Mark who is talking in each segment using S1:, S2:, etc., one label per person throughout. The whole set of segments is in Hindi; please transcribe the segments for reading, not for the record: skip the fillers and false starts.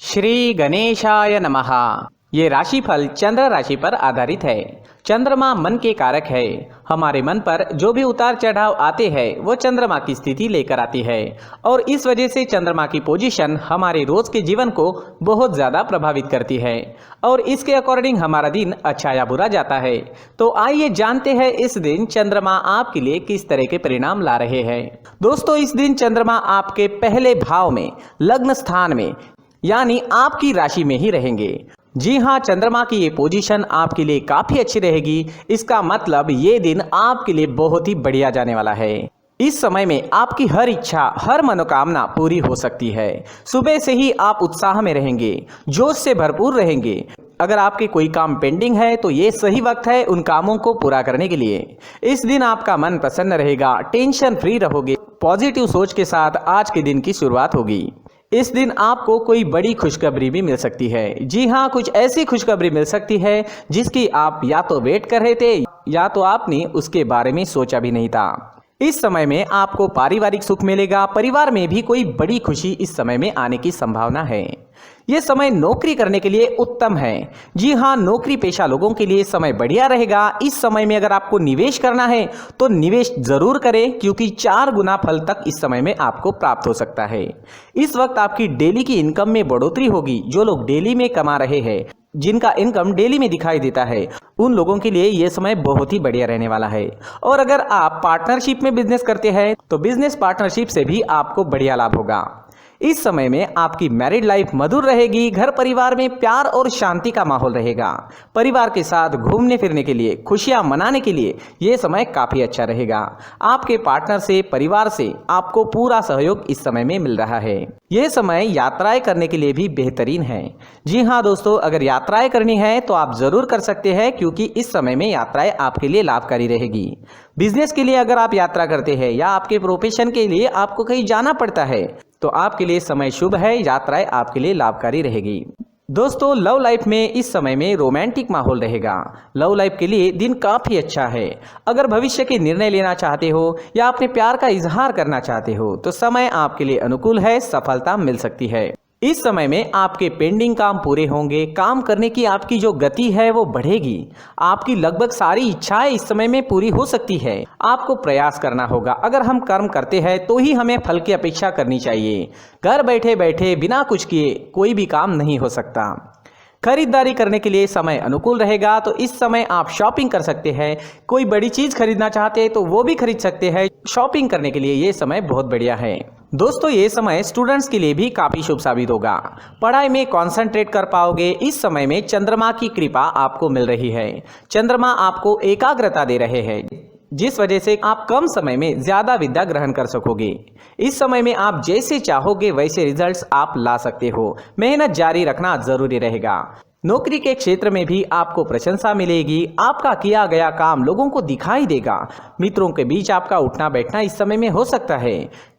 S1: श्री गणेशाय नमः। ये राशिफल चंद्र राशि पर आधारित है। चंद्रमा मन के कारक है। हमारे मन पर जो भी उतार चढ़ाव आते हैं वो चंद्रमा की स्थिति लेकर आती है और इस वजह से चंद्रमा की पोजीशन हमारे रोज के जीवन को बहुत ज़्यादा प्रभावित करती है और इसके अकॉर्डिंग हमारा दिन अच्छा या बुरा जाता है। तो आइए जानते हैं इस दिन चंद्रमा आपके लिए किस तरह के परिणाम ला रहे हैं। दोस्तों, इस दिन चंद्रमा आपके पहले भाव में लग्न स्थान में यानी आपकी राशि में ही रहेंगे। जी हाँ, चंद्रमा की ये पोजीशन आपके लिए काफी अच्छी रहेगी। इसका मतलब ये दिन आपके लिए बहुत ही बढ़िया जाने वाला है। इस समय में आपकी हर इच्छा, हर मनोकामना पूरी हो सकती है। सुबह से ही आप उत्साह में रहेंगे, जोश से भरपूर रहेंगे। अगर आपके कोई काम पेंडिंग है तो ये सही वक्त है उन कामों को पूरा करने के लिए। इस दिन आपका मन प्रसन्न रहेगा, टेंशन फ्री रहोगे। पॉजिटिव सोच के साथ आज के दिन की शुरुआत होगी। इस दिन आपको कोई बड़ी खुशखबरी भी मिल सकती है। जी हाँ, कुछ ऐसी खुशखबरी मिल सकती है जिसकी आप या तो वेट कर रहे थे या तो आपने उसके बारे में सोचा भी नहीं था। इस समय में आपको पारिवारिक सुख मिलेगा। परिवार में भी कोई बड़ी खुशी इस समय में आने की संभावना है। यह समय नौकरी करने के लिए उत्तम है। जी हाँ, नौकरी पेशा लोगों के लिए समय बढ़िया रहेगा। इस समय में अगर आपको निवेश करना है तो निवेश जरूर करें, क्योंकि 4 गुना फल तक इस समय में आपको प्राप्त हो सकता है। इस वक्त आपकी डेली की इनकम में बढ़ोतरी होगी। जो लोग डेली में कमा रहे हैं, जिनका इनकम डेली में दिखाई देता है, उन लोगों के लिए यह समय बहुत ही बढ़िया रहने वाला है। और अगर आप पार्टनरशिप में बिजनेस करते हैं तो बिजनेस पार्टनरशिप से भी आपको बढ़िया लाभ होगा। इस समय में आपकी मैरिड लाइफ मधुर रहेगी। घर परिवार में प्यार और शांति का माहौल रहेगा। परिवार के साथ घूमने फिरने के लिए, खुशियां मनाने के लिए यह समय काफी अच्छा रहेगा। आपके पार्टनर से, परिवार से आपको पूरा सहयोग इस समय में मिल रहा है। यह समय यात्राएं करने के लिए भी बेहतरीन है। जी हाँ दोस्तों, अगर यात्राएं करनी है तो आप जरूर कर सकते हैं, क्योंकि इस समय में यात्राएं आपके लिए लाभकारी रहेगी। बिजनेस के लिए अगर आप यात्रा करते हैं या आपके प्रोफेशन के लिए आपको कहीं जाना पड़ता है तो आपके लिए समय शुभ है। यात्राएं आपके लिए लाभकारी रहेगी। दोस्तों, लव लाइफ में इस समय में रोमांटिक माहौल रहेगा। लव लाइफ के लिए दिन काफी अच्छा है। अगर भविष्य के निर्णय लेना चाहते हो या अपने प्यार का इजहार करना चाहते हो तो समय आपके लिए अनुकूल है। सफलता मिल सकती है। इस समय में आपके पेंडिंग काम पूरे होंगे। काम करने की आपकी जो गति है वो बढ़ेगी। आपकी लगभग सारी इच्छाएं इस समय में पूरी हो सकती है। आपको प्रयास करना होगा। अगर हम कर्म करते हैं तो ही हमें फल की अपेक्षा करनी चाहिए। घर बैठे बैठे बिना कुछ किए कोई भी काम नहीं हो सकता। खरीदारी करने के लिए समय अनुकूल रहेगा, तो इस समय आप शॉपिंग कर सकते हैं। कोई बड़ी चीज खरीदना चाहते हैं तो वो भी खरीद सकते हैं। शॉपिंग करने के लिए ये समय बहुत बढ़िया है। दोस्तों, ये समय स्टूडेंट्स के लिए भी काफी शुभ साबित होगा। पढ़ाई में कंसंट्रेट कर पाओगे। इस समय में चंद्रमा की कृपा आपको मिल रही है। चंद्रमा आपको एकाग्रता दे रहे हैं, जिस वजह से आप कम समय में ज्यादा विद्या ग्रहण कर सकोगे। इस समय में आप जैसे चाहोगे वैसे रिजल्ट्स आप ला सकते हो। मेहनत जारी रखना जरूरी रहेगा। नौकरी के क्षेत्र में भी आपको प्रशंसा मिलेगी। आपका किया गया काम लोगों को दिखाई देगा। मित्रों के बीच आपका उठना बैठना इस समय में हो सकता है।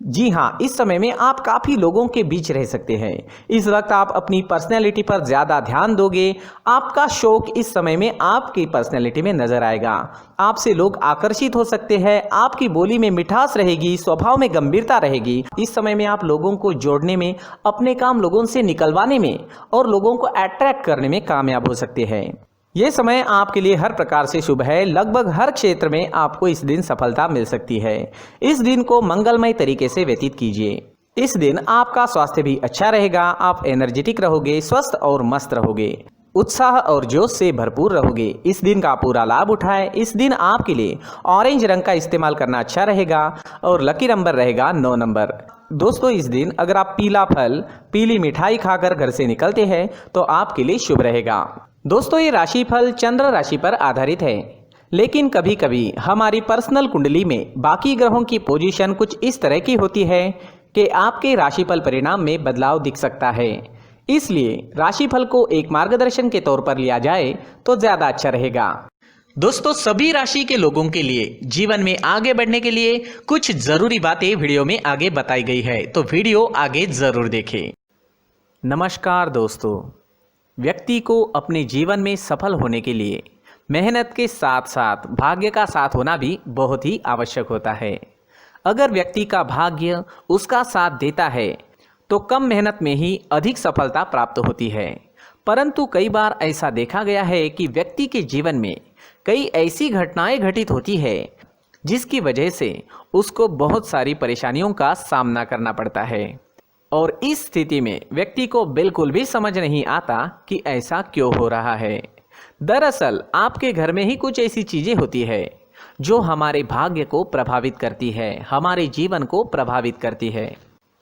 S1: जी हाँ, इस समय में आप काफी लोगों के बीच रह सकते हैं। इस वक्त आप अपनी पर्सनैलिटी पर ज्यादा ध्यान दोगे। आपका शौक इस समय में आपकी पर्सनैलिटी में नजर आएगा। आपसे लोग आकर्षित हो सकते हैं। आपकी बोली में मिठास रहेगी, स्वभाव में गंभीरता रहेगी। इस समय में आप लोगों को जोड़ने में, अपने काम लोगों से निकलवाने में और लोगों को अट्रैक्ट करने में कामयाब हो सकते हैं। ये समय आपके लिए हर प्रकार से शुभ है। लगभग हर क्षेत्र में आपको इस दिन सफलता मिल सकती है। इस दिन को मंगलमय तरीके से व्यतीत कीजिए। इस दिन आपका स्वास्थ्य भी अच्छा रहेगा। आप एनर्जेटिक रहोगे, स्वस्थ और मस्त रहोगे, उत्साह और जोश से भरपूर रहोगे। इस दिन का पूरा लाभ उठाएं। इस दिन आपके लिए ऑरेंज रंग का इस्तेमाल करना अच्छा रहेगा और लकी नंबर रहेगा 9 नंबर। दोस्तों, इस दिन अगर आप पीला फल, पीली मिठाई खाकर घर से निकलते हैं तो आपके लिए शुभ रहेगा। दोस्तों, ये राशिफल चंद्र राशि पर आधारित है, लेकिन कभी कभी हमारी पर्सनल कुंडली में बाकी ग्रहों की पोजीशन कुछ इस तरह की होती है कि आपके राशिफल परिणाम में बदलाव दिख सकता है। इसलिए राशिफल को एक मार्गदर्शन के तौर पर लिया जाए तो ज्यादा अच्छा रहेगा। दोस्तों, सभी राशि के लोगों के लिए जीवन में आगे बढ़ने के लिए कुछ जरूरी बातें वीडियो में आगे बताई गई है, तो वीडियो आगे जरूर देखें। नमस्कार दोस्तों, व्यक्ति को अपने जीवन में सफल होने के लिए मेहनत के साथ साथ भाग्य का साथ होना भी बहुत ही आवश्यक होता है। अगर व्यक्ति का भाग्य उसका साथ देता है तो कम मेहनत में ही अधिक सफलता प्राप्त होती है। परंतु कई बार ऐसा देखा गया है कि व्यक्ति के जीवन में कई ऐसी घटनाएं घटित होती है जिसकी वजह से उसको बहुत सारी परेशानियों का सामना करना पड़ता है, और इस स्थिति में व्यक्ति को बिल्कुल भी समझ नहीं आता कि ऐसा क्यों हो रहा है। दरअसल आपके घर में ही कुछ ऐसी चीजें होती है जो हमारे भाग्य को प्रभावित करती है, हमारे जीवन को प्रभावित करती है,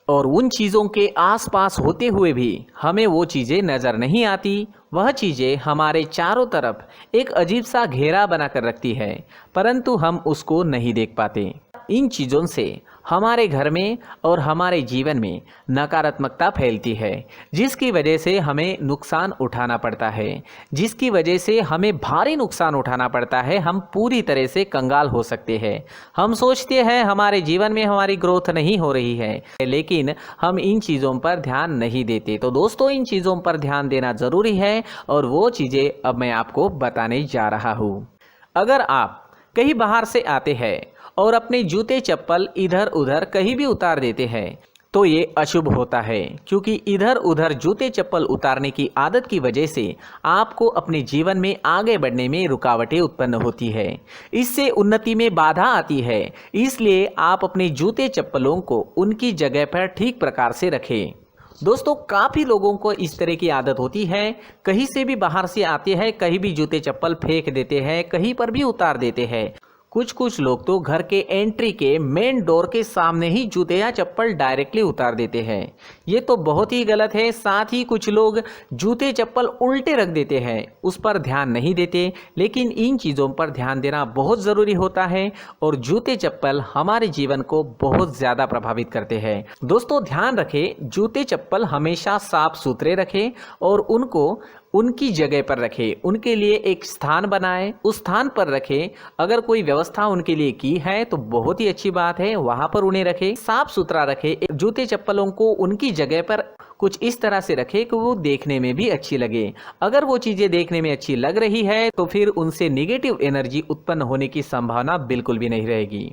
S1: और उन चीज़ों के आसपास होते हुए भी हमें वो चीज़ें नज़र नहीं आती। वह चीज़ें हमारे चारों तरफ एक अजीब सा घेरा बनाकर रखती है, परंतु हम उसको नहीं देख पाते। इन चीज़ों से हमारे घर में और हमारे जीवन में नकारात्मकता फैलती है, जिसकी वजह से हमें नुकसान उठाना पड़ता है, जिसकी वजह से हमें भारी नुकसान उठाना पड़ता है। हम पूरी तरह से कंगाल हो सकते हैं। हम सोचते हैं हमारे जीवन में हमारी ग्रोथ नहीं हो रही है, लेकिन हम इन चीज़ों पर ध्यान नहीं देते। तो दोस्तों, इन चीज़ों पर ध्यान देना ज़रूरी है, और वो चीज़ें अब मैं आपको बताने जा रहा हूँ। अगर आप कहीं बाहर से आते हैं और अपने जूते चप्पल इधर उधर कहीं भी उतार देते हैं तो ये अशुभ होता है, क्योंकि इधर उधर जूते चप्पल उतारने की आदत की वजह से आपको अपने जीवन में आगे बढ़ने में रुकावटें उत्पन्न होती है। इससे उन्नति में बाधा आती है। इसलिए आप अपने जूते चप्पलों को उनकी जगह पर ठीक प्रकार से रखें। दोस्तों, काफ़ी लोगों को इस तरह की आदत होती है, कहीं से भी बाहर से आते हैं, कहीं भी जूते चप्पल फेंक देते हैं, कहीं पर भी उतार देते हैं। कुछ लोग तो घर के एंट्री के मेन डोर के सामने ही जूते या चप्पल डायरेक्टली उतार देते हैं। ये तो बहुत ही गलत है। साथ ही कुछ लोग जूते चप्पल उल्टे रख देते हैं, उस पर ध्यान नहीं देते। लेकिन इन चीज़ों पर ध्यान देना बहुत ज़रूरी होता है, और जूते चप्पल हमारे जीवन को बहुत ज़्यादा प्रभावित करते हैं। दोस्तों, ध्यान रखें, जूते चप्पल हमेशा साफ सुथरे रखें और उनको उनकी जगह पर रखें। उनके लिए एक स्थान बनाएं, उस स्थान पर रखें। अगर कोई व्यवस्था उनके लिए की है तो बहुत ही अच्छी बात है, वहां पर उन्हें रखें, साफ सुथरा रखें। जूते चप्पलों को उनकी जगह पर कुछ इस तरह से रखें कि वो देखने में भी अच्छी लगे। अगर वो चीज़ें देखने में अच्छी लग रही है तो फिर उनसे निगेटिव एनर्जी उत्पन्न होने की संभावना बिल्कुल भी नहीं रहेगी।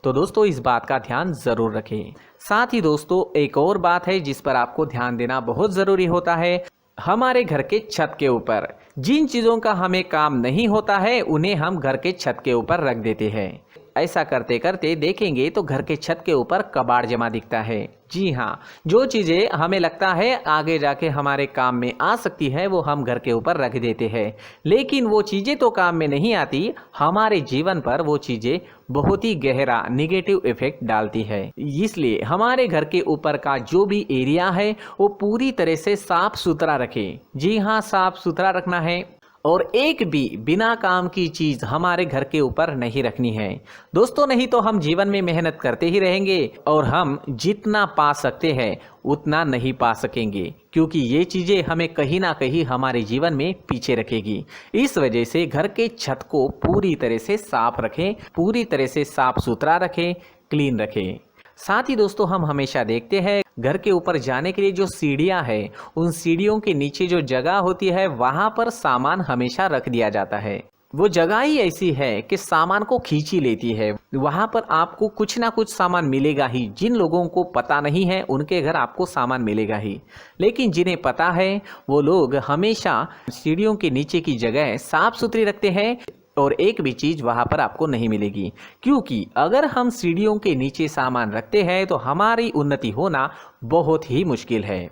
S1: तो दोस्तों, इस बात का ध्यान ज़रूर रखें। साथ ही दोस्तों, एक और बात है जिस पर आपको ध्यान देना बहुत ज़रूरी होता है। हमारे घर के छत के ऊपर जिन चीज़ों का हमें काम नहीं होता है उन्हें हम घर के छत के ऊपर रख देते हैं। ऐसा करते करते देखेंगे तो घर के छत के ऊपर कबाड़ जमा दिखता है। जी हाँ, जो चीज़ें हमें लगता है आगे जाके हमारे काम में आ सकती है वो हम घर के ऊपर रख देते हैं, लेकिन वो चीज़ें तो काम में नहीं आती। हमारे जीवन पर वो चीज़ें बहुत ही गहरा निगेटिव इफेक्ट डालती है। इसलिए हमारे घर के ऊपर का जो भी एरिया है वो पूरी तरह से साफ सुथरा रखें। जी हाँ, साफ सुथरा रखना है, और एक भी बिना काम की चीज़ हमारे घर के ऊपर नहीं रखनी है। दोस्तों, नहीं तो हम जीवन में मेहनत करते ही रहेंगे और हम जितना पा सकते हैं उतना नहीं पा सकेंगे, क्योंकि ये चीज़ें हमें कहीं ना कहीं हमारे जीवन में पीछे रखेगी। इस वजह से घर के छत को पूरी तरह से साफ रखें, पूरी तरह से साफ सुथरा रखें, क्लीन रखें। साथ ही दोस्तों, हम हमेशा देखते हैं घर के ऊपर जाने के लिए जो सीढ़ियां हैं, उन सीढ़ियों के नीचे जो जगह होती है वहां पर सामान हमेशा रख दिया जाता है। वो जगह ही ऐसी है कि सामान को खींची लेती है। वहां पर आपको कुछ ना कुछ सामान मिलेगा ही। जिन लोगों को पता नहीं है उनके घर आपको सामान मिलेगा ही, लेकिन जिन्हें पता है वो लोग हमेशा सीढ़ियों के नीचे की जगह साफ सुथरी रखते हैं, और एक भी चीज़ वहाँ पर आपको नहीं मिलेगी। क्योंकि अगर हम सीढ़ियों के नीचे सामान रखते हैं तो हमारी उन्नति होना बहुत ही मुश्किल है।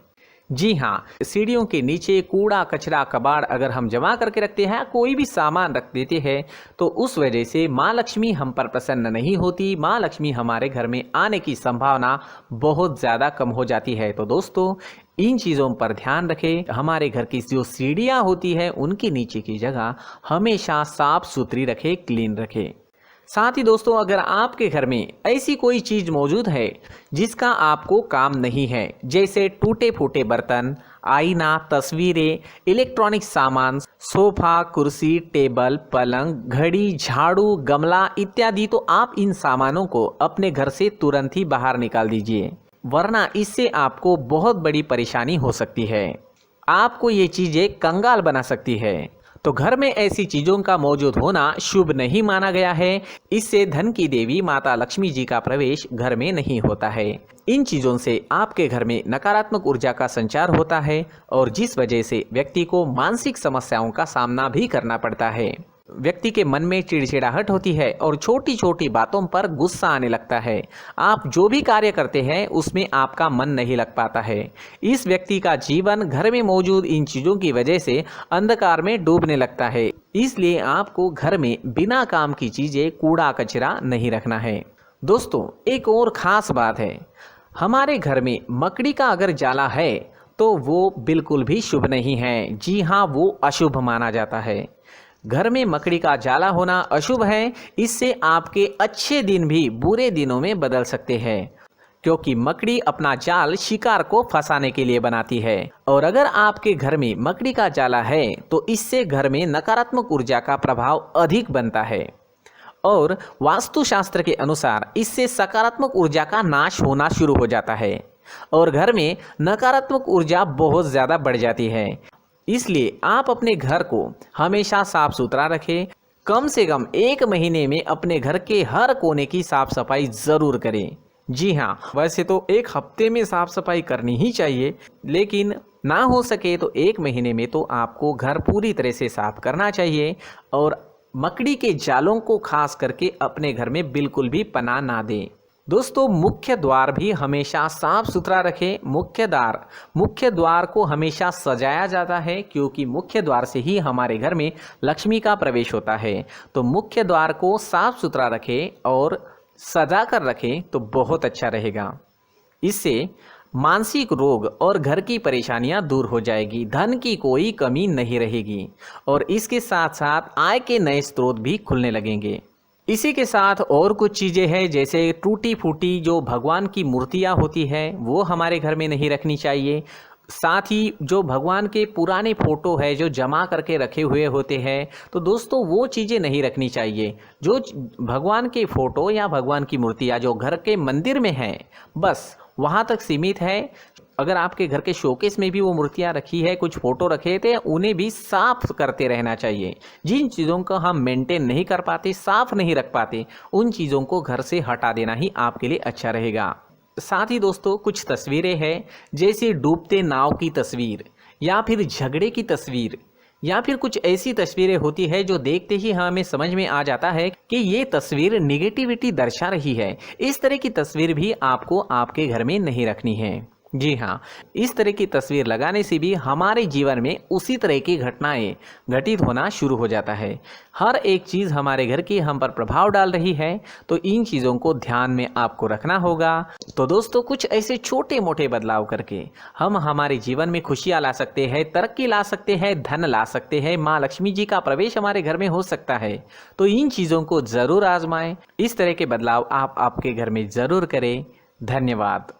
S1: जी हाँ, सीढ़ियों के नीचे कूड़ा कचरा कबाड़ अगर हम जमा करके रखते हैं, कोई भी सामान रख देते हैं, तो उस वजह से माँ लक्ष्मी हम पर प्रसन्न नहीं होती। माँ लक्ष्मी हमारे घर में आने की संभावना बहुत ज़्यादा कम हो जाती है। तो दोस्तों, इन चीज़ों पर ध्यान रखें। हमारे घर की जो सीढ़ियाँ होती है उनके नीचे की जगह हमेशा साफ सुथरी रखें, क्लीन रखें। साथ ही दोस्तों, अगर आपके घर में ऐसी कोई चीज़ मौजूद है जिसका आपको काम नहीं है, जैसे टूटे फूटे बर्तन, आईना, तस्वीरें, इलेक्ट्रॉनिक सामान, सोफा, कुर्सी, टेबल, पलंग, घड़ी, झाड़ू, गमला इत्यादि, तो आप इन सामानों को अपने घर से तुरंत ही बाहर निकाल दीजिए, वरना इससे आपको बहुत बड़ी परेशानी हो सकती है। आपको ये चीज़ें कंगाल बना सकती है। तो घर में ऐसी चीजों का मौजूद होना शुभ नहीं माना गया है। इससे धन की देवी माता लक्ष्मी जी का प्रवेश घर में नहीं होता है। इन चीजों से आपके घर में नकारात्मक ऊर्जा का संचार होता है और जिस वजह से व्यक्ति को मानसिक समस्याओं का सामना भी करना पड़ता है। व्यक्ति के मन में चिड़चिड़ाहट होती है और छोटी छोटी बातों पर गुस्सा आने लगता है। आप जो भी कार्य करते हैं उसमें आपका मन नहीं लग पाता है। इस व्यक्ति का जीवन घर में मौजूद इन चीज़ों की वजह से अंधकार में डूबने लगता है। इसलिए आपको घर में बिना काम की चीज़ें, कूड़ा कचरा नहीं रखना है। दोस्तों, एक और ख़ास बात है, हमारे घर में मकड़ी का अगर जाला है तो वो बिल्कुल भी शुभ नहीं है। जी हाँ, वो अशुभ माना जाता है। घर में मकड़ी का जाला होना अशुभ है। इससे आपके अच्छे दिन भी बुरे दिनों में बदल सकते हैं, क्योंकि मकड़ी अपना जाल शिकार को फंसाने के लिए बनाती है। और अगर आपके घर में मकड़ी का जाला है तो इससे घर में नकारात्मक ऊर्जा का प्रभाव अधिक बनता है और वास्तुशास्त्र के अनुसार इससे सकारात्मक ऊर्जा का नाश होना शुरू हो जाता है और घर में नकारात्मक ऊर्जा बहुत ज़्यादा बढ़ जाती है। इसलिए आप अपने घर को हमेशा साफ सुथरा रखें। कम से कम 1 महीने में अपने घर के हर कोने की साफ सफाई ज़रूर करें। जी हाँ, वैसे तो 1 हफ्ते में साफ सफाई करनी ही चाहिए, लेकिन ना हो सके तो 1 महीने में तो आपको घर पूरी तरह से साफ करना चाहिए और मकड़ी के जालों को खास करके अपने घर में बिल्कुल भी पनाह ना दें। दोस्तों, मुख्य द्वार भी हमेशा साफ सुथरा रखें। मुख्य द्वार को हमेशा सजाया जाता है, क्योंकि मुख्य द्वार से ही हमारे घर में लक्ष्मी का प्रवेश होता है। तो मुख्य द्वार को साफ सुथरा रखें और सजा कर रखें तो बहुत अच्छा रहेगा। इससे मानसिक रोग और घर की परेशानियां दूर हो जाएगी, धन की कोई कमी नहीं रहेगी और इसके साथ साथ आय के नए स्रोत भी खुलने लगेंगे। इसी के साथ और कुछ चीज़ें हैं, जैसे टूटी फूटी जो भगवान की मूर्तियां होती है वो हमारे घर में नहीं रखनी चाहिए। साथ ही जो भगवान के पुराने फ़ोटो है जो जमा करके रखे हुए होते हैं, तो दोस्तों वो चीज़ें नहीं रखनी चाहिए। जो भगवान के फ़ोटो या भगवान की मूर्तियाँ जो घर के मंदिर में हैं, बस वहाँ तक सीमित है। अगर आपके घर के शोकेस में भी वो मूर्तियाँ रखी है, कुछ फ़ोटो रखे थे, उन्हें भी साफ़ करते रहना चाहिए। जिन चीज़ों को हम मेंटेन नहीं कर पाते, साफ़ नहीं रख पाते, उन चीज़ों को घर से हटा देना ही आपके लिए अच्छा रहेगा। साथ ही दोस्तों, कुछ तस्वीरें हैं, जैसे डूबते नाव की तस्वीर या फिर झगड़े की तस्वीर या फिर कुछ ऐसी तस्वीरें होती है जो देखते ही हमें समझ में आ जाता है कि ये तस्वीर निगेटिविटी दर्शा रही है। इस तरह की तस्वीर भी आपको आपके घर में नहीं रखनी है। जी हाँ, इस तरह की तस्वीर लगाने से भी हमारे जीवन में उसी तरह की घटनाएं घटित होना शुरू हो जाता है। हर एक चीज़ हमारे घर की हम पर प्रभाव डाल रही है, तो इन चीज़ों को ध्यान में आपको रखना होगा। तो दोस्तों, कुछ ऐसे छोटे मोटे बदलाव करके हम हमारे जीवन में खुशियाँ ला सकते हैं, तरक्की ला सकते हैं, धन ला सकते हैं, माँ लक्ष्मी जी का प्रवेश हमारे घर में हो सकता है। तो इन चीज़ों को ज़रूर आजमाएं। इस तरह के बदलाव आप आपके घर में ज़रूर करें। धन्यवाद।